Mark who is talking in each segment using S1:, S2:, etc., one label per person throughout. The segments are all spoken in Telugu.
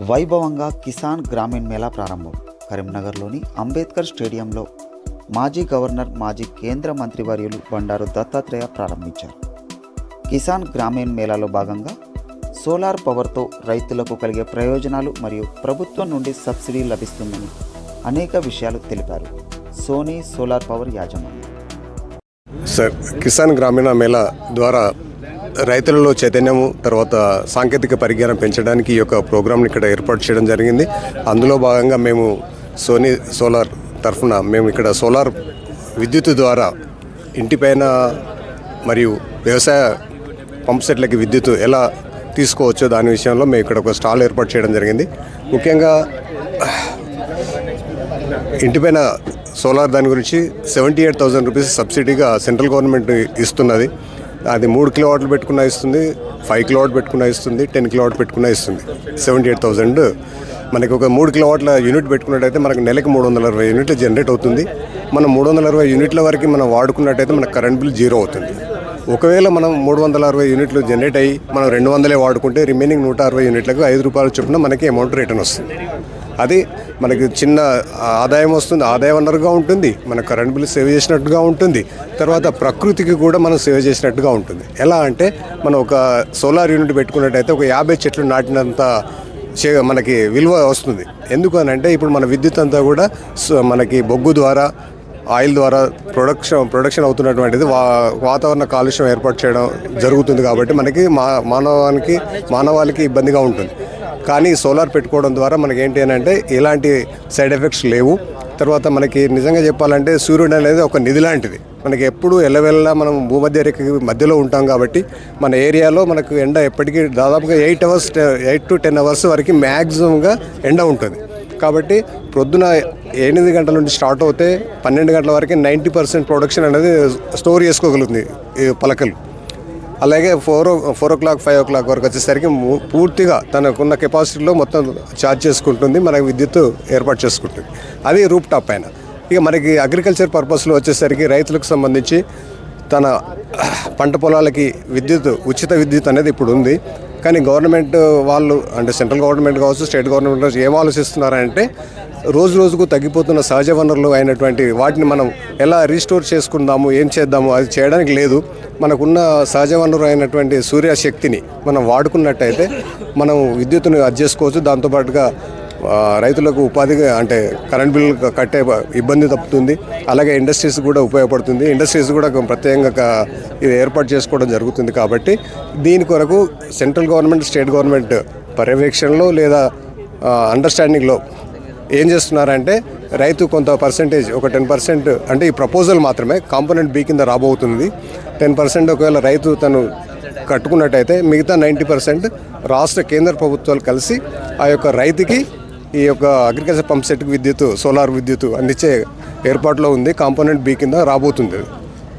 S1: వైభవంగా కిసాన్ గ్రామీణ్ మేళా ప్రారంభం. కరీంనగర్లోని అంబేద్కర్ స్టేడియంలో మాజీ గవర్నర్, మాజీ కేంద్ర మంత్రివర్యులు బండారు దత్తాత్రేయ ప్రారంభించారు. కిసాన్ గ్రామీణ్ మేళాలో భాగంగా సోలార్ పవర్తో రైతులకు కలిగే ప్రయోజనాలు మరియు ప్రభుత్వం నుండి సబ్సిడీ లభిస్తుందని అనేక విషయాలు తెలిపారు సోనీ సోలార్ పవర్ యాజమాన్యం.
S2: సార్, కిసాన్ గ్రామీణ మేళా ద్వారా రైతులలో చైతన్యము, తర్వాత సాంకేతిక పరిజ్ఞానం పెంచడానికి ఈ యొక్క ప్రోగ్రామ్ని ఇక్కడ ఏర్పాటు చేయడం జరిగింది. అందులో భాగంగా మేము సోనీ సోలార్ తరఫున మేము ఇక్కడ సోలార్ విద్యుత్ ద్వారా ఇంటిపైన మరియు వ్యవసాయ పంప్ సెట్లకి విద్యుత్ ఎలా తీసుకోవచ్చో దాని విషయంలో మేము ఇక్కడ ఒక స్టాల్ ఏర్పాటు చేయడం జరిగింది. ముఖ్యంగా ఇంటిపైన సోలార్ దాని గురించి 78,000 రూపీస్ సబ్సిడీగా సెంట్రల్ గవర్నమెంట్ ఇస్తున్నది. అది 3 కిలోవాట్లు పెట్టుకున్నా ఇస్తుంది, 5 కిలోవాట్ పెట్టుకున్నా ఇస్తుంది, 10 కిలోవాట్ పెట్టుకున్నా ఇస్తుంది. 78,000 మనకి ఒక 3 కిలోవాట్ల యూనిట్ పెట్టుకున్నట్టయితే మనకు నెలకు 360 యూనిట్లు జనరేట్ అవుతుంది. మనం 360 యూనిట్ల వరకు మనం వాడుకున్నట్టయితే మనకు కరెంట్ బిల్ 0 అవుతుంది. ఒకవేళ మనం 360 యూనిట్లు జనరేట్ అయ్యి మనం 200 వాడుకుంటే రిమైనింగ్ 160 యూనిట్లకు ₹5 చొప్పున మనకి అమౌంట్ రిటర్న్ వస్తుంది. అది మనకి చిన్న ఆదాయం వస్తుంది, ఆదాయ వనరుగా ఉంటుంది, మన కరెంట్ బిల్ సేవ్ చేసినట్టుగా ఉంటుంది, తర్వాత ప్రకృతికి కూడా మనం సేవ్ చేసినట్టుగా ఉంటుంది. ఎలా అంటే మనం ఒక సోలార్ యూనిట్ పెట్టుకున్నట్టయితే ఒక 50 చెట్లు నాటినంత మనకి విలువ వస్తుంది. ఎందుకు అని అంటే ఇప్పుడు మన విద్యుత్ అంతా కూడా మనకి బొగ్గు ద్వారా, ఆయిల్ ద్వారా ప్రొడక్షన్ అవుతున్నటువంటిది వాతావరణ కాలుష్యం ఏర్పాటు చేయడం జరుగుతుంది. కాబట్టి మనకి మానవాళికి ఇబ్బందిగా ఉంటుంది. కానీ సోలార్ పెట్టుకోవడం ద్వారా మనకి ఏంటి అని అంటే ఎలాంటి సైడ్ ఎఫెక్ట్స్ లేవు. తర్వాత మనకి నిజంగా చెప్పాలంటే సూర్యుడు అనేది ఒక నిధి లాంటిది. మనకి ఎప్పుడు ఎల్లవెల్లా మనం భూమధ్య రేఖకి మధ్యలో ఉంటాం కాబట్టి మన ఏరియాలో మనకు ఎండ ఎప్పటికీ దాదాపుగా 8 to 10 అవర్స్ వరకు మ్యాక్సిమంగా ఎండ ఉంటుంది. కాబట్టి ప్రొద్దున 8 గంటల నుండి స్టార్ట్ అవుతే 12 గంటల వరకు 90% ప్రొడక్షన్ అనేది స్టోర్ చేసుకోగలుగుతుంది ఈ పలకలు. అలాగే 4 o'clock 5 o'clock వరకు వచ్చేసరికి పూర్తిగా తనకున్న కెపాసిటీలో మొత్తం ఛార్జ్ చేసుకుంటుంది, మనకి విద్యుత్ ఏర్పాటు చేసుకుంటుంది. అది రూప్ టాప్ పైన. ఇక మనకి అగ్రికల్చర్ పర్పస్లో వచ్చేసరికి రైతులకు సంబంధించి తన పంట పొలాలకి ఉచిత విద్యుత్ అనేది ఇప్పుడు ఉంది. కానీ గవర్నమెంట్ వాళ్ళు అంటే సెంట్రల్ గవర్నమెంట్ కావచ్చు, స్టేట్ గవర్నమెంట్ కావచ్చు ఏం ఆలోచిస్తున్నారంటే రోజు రోజుకు తగ్గిపోతున్న సహజ వనరులు అయినటువంటి వాటిని మనం ఎలా రీస్టోర్ చేసుకుందాము, ఏం చేద్దాము, అది చేయడానికి లేదు. మనకున్న సహజ వనరు అయినటువంటి సూర్యశక్తిని మనం వాడుకున్నట్టయితే మనం విద్యుత్తును అది చేసుకోవచ్చు. దాంతోపాటుగా రైతులకు ఉపాధిగా అంటే కరెంట్ బిల్ కట్టే ఇబ్బంది తప్పుతుంది. అలాగే ఇండస్ట్రీస్ కూడా ఉపయోగపడుతుంది. ఇండస్ట్రీస్ కూడా ప్రత్యేకంగా ఇది ఏర్పాటు చేసుకోవడం జరుగుతుంది. కాబట్టి దీని కొరకు సెంట్రల్ గవర్నమెంట్, స్టేట్ గవర్నమెంట్ పర్యవేక్షణలో లేదా అండర్స్టాండింగ్లో ఏం చేస్తున్నారంటే రైతు కొంత పర్సెంటేజ్ ఒక 10% అంటే ఈ ప్రపోజల్ మాత్రమే కాంపోనెంట్ బి కింద రాబోతుంది. 10% ఒకవేళ రైతు తను కట్టుకున్నట్టయితే మిగతా 90% రాష్ట్ర కేంద్ర ప్రభుత్వాలు కలిసి ఆ యొక్క రైతుకి ఈ యొక్క అగ్రికల్చర్ పంప్ సెట్కి విద్యుత్, సోలార్ విద్యుత్ అందించే ఏర్పాటులో ఉంది. కాంపోనెంట్ బి కింద రాబోతుంది,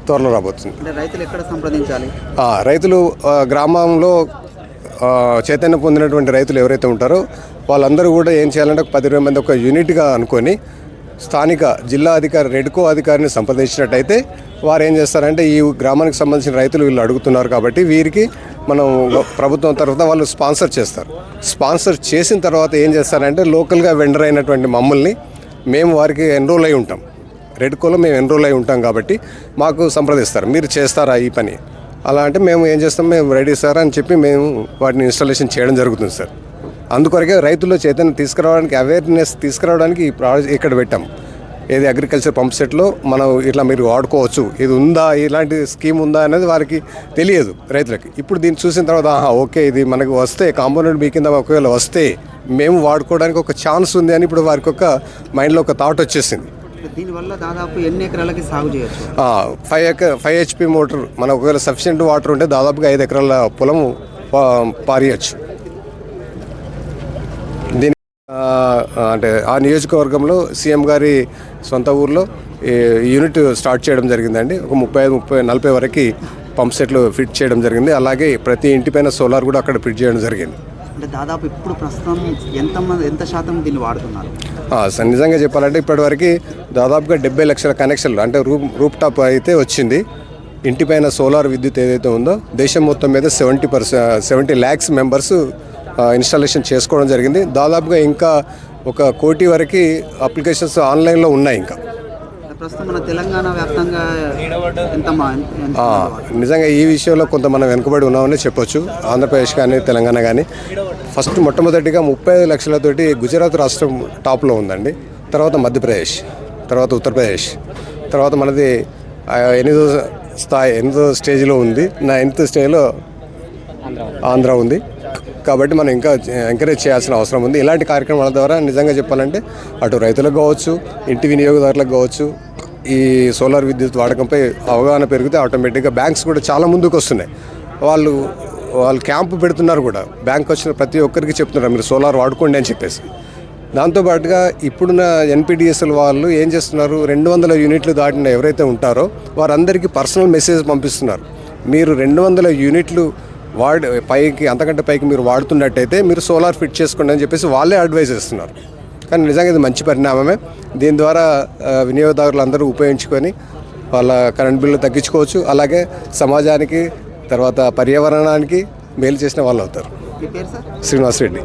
S2: త్వరలో రాబోతుంది.
S1: రైతులు ఎక్కడ సంప్రదించాలి?
S2: రైతులు గ్రామంలో చైతన్యం పొందినటువంటి రైతులు ఎవరైతే ఉంటారో వాళ్ళందరూ కూడా ఏం చేయాలంటే 10-20 మంది ఒక యూనిట్గా అనుకొని స్థానిక జిల్లా అధికారి, రెడ్కో అధికారిని సంప్రదించినట్టయితే వారు ఏం చేస్తారంటే ఈ గ్రామానికి సంబంధించిన రైతులు వీళ్ళు అడుగుతున్నారు కాబట్టి వీరికి మనం ప్రభుత్వం తరఫున వాళ్ళు స్పాన్సర్ చేస్తారు. స్పాన్సర్ చేసిన తర్వాత ఏం చేస్తారంటే లోకల్గా వెండర్ అయినటువంటి మమ్మల్ని మేము వారికి ఎన్రోల్ అయి ఉంటాం, రెడ్కోలో మేము ఎన్రోల్ అయి ఉంటాం కాబట్టి మాకు సంప్రదిస్తారు, మీరు చేస్తారా ఈ పని. అలా అంటే మేము ఏం చేస్తాం, మేము రెడీ సార్ అని చెప్పి మేము వాటిని ఇన్స్టాలేషన్ చేయడం జరుగుతుంది సార్. అందుకొరకే రైతుల్లో చైతన్యం తీసుకురావడానికి, అవేర్నెస్ తీసుకురావడానికి ఈ ప్రాజెక్ట్ ఇక్కడ పెట్టాం. ఏది అగ్రికల్చర్ పంప్ సెట్లో మనం ఇట్లా మీరు వాడుకోవచ్చు, ఇది ఉందా, ఇలాంటి స్కీమ్ ఉందా అనేది వారికి తెలియదు రైతులకి. ఇప్పుడు దీన్ని చూసిన తర్వాత ఓకే ఇది మనకు వస్తే కాంపోనెంట్ బి కింద ఒకవేళ వస్తే మేము వాడుకోవడానికి ఒక ఛాన్స్ ఉంది అని ఇప్పుడు వారికి ఒక మైండ్లో ఒక థాట్ వచ్చేసింది.
S1: దీనివల్ల దాదాపు ఎన్ని ఎకరాలకి సాగు చేయొచ్చు?
S2: 5 HP మోటార్ మనం ఒకవేళ సఫిషియెంట్ వాటర్ ఉంటే దాదాపుగా 5 ఎకరాల పొలం పారియచ్చు. దీని అంటే ఆ నియోజకవర్గంలో సీఎం గారి సొంత ఊర్లో యూనిట్ స్టార్ట్ చేయడం జరిగిందండి. ఒక 30-40 వరకు పంప్ సెట్లు ఫిట్ చేయడం జరిగింది. అలాగే ప్రతి ఇంటిపైన సోలార్ కూడా అక్కడ ఫిట్ చేయడం జరిగింది.
S1: అంటే దాదాపు ఇప్పుడు ప్రస్తుతం ఎంత శాతం దీన్ని వాడుతున్నారు?
S2: నిజంగా చెప్పాలంటే ఇప్పటివరకు దాదాపుగా 70 లక్షల కనెక్షన్లు అంటే రూప్ టాప్ అయితే వచ్చింది. ఇంటిపైన సోలార్ విద్యుత్ ఏదైతే ఉందో దేశం మొత్తం మీద 70 lakhs మెంబర్స్ ఇన్స్టాలేషన్ చేసుకోవడం జరిగింది. దాదాపుగా ఇంకా 1 కోటి వరకు అప్లికేషన్స్ ఆన్లైన్లో ఉన్నాయి. ఇంకా
S1: ప్రస్తుతం మన తెలంగాణ వ్యాప్తంగా
S2: నిజంగా ఈ విషయంలో కొంత మనం వెనుకబడి ఉన్నామని చెప్పొచ్చు. ఆంధ్రప్రదేశ్ కానీ తెలంగాణ కానీ మొట్టమొదటిగా 35 లక్షలతోటి గుజరాత్ రాష్ట్రం టాప్లో ఉందండి. తర్వాత మధ్యప్రదేశ్, తర్వాత ఉత్తరప్రదేశ్, తర్వాత మనది 8వ స్టేజ్లో ఉంది. 9th స్టేజ్లో ఆంధ్ర ఉంది. కాబట్టి మనం ఇంకా ఎంకరేజ్ చేయాల్సిన అవసరం ఉంది. ఇలాంటి కార్యక్రమాల ద్వారా నిజంగా చెప్పాలంటే అటు రైతులకు కావచ్చు, ఇంటి వినియోగదారులకు కావచ్చు, ఈ సోలార్ విద్యుత్ వాడకంపై అవగాహన పెరిగితే ఆటోమేటిక్గా బ్యాంక్స్ కూడా చాలా ముందుకు వస్తున్నాయి. వాళ్ళు క్యాంపు పెడుతున్నారు కూడా. బ్యాంక్ వచ్చిన ప్రతి ఒక్కరికి చెప్తున్నారు మీరు సోలార్ వాడుకోండి అని చెప్పేసి. దాంతోపాటుగా ఇప్పుడున్న ఎన్పిడిఎస్ఎల్ వాళ్ళు ఏం చేస్తున్నారు, 200 యూనిట్లు దాటిన ఎవరైతే ఉంటారో వారందరికీ పర్సనల్ మెసేజ్ పంపిస్తున్నారు. మీరు 200 యూనిట్లు అంతకంటే పైకి మీరు వాడుతున్నట్టయితే మీరు సోలార్ ఫిట్ చేసుకోండి అని చెప్పేసి వాళ్ళే అడ్వైజ్ చేస్తున్నారు. కానీ నిజంగా ఇది మంచి పరిణామమే. దీని ద్వారా వినియోగదారులు అందరూ ఉపయోగించుకొని వాళ్ళ కరెంట్ బిల్లు తగ్గించుకోవచ్చు. అలాగే సమాజానికి తర్వాత పర్యావరణానికి మేలు చేసిన వాళ్ళు అవుతారు. శ్రీనివాస్ రెడ్డి.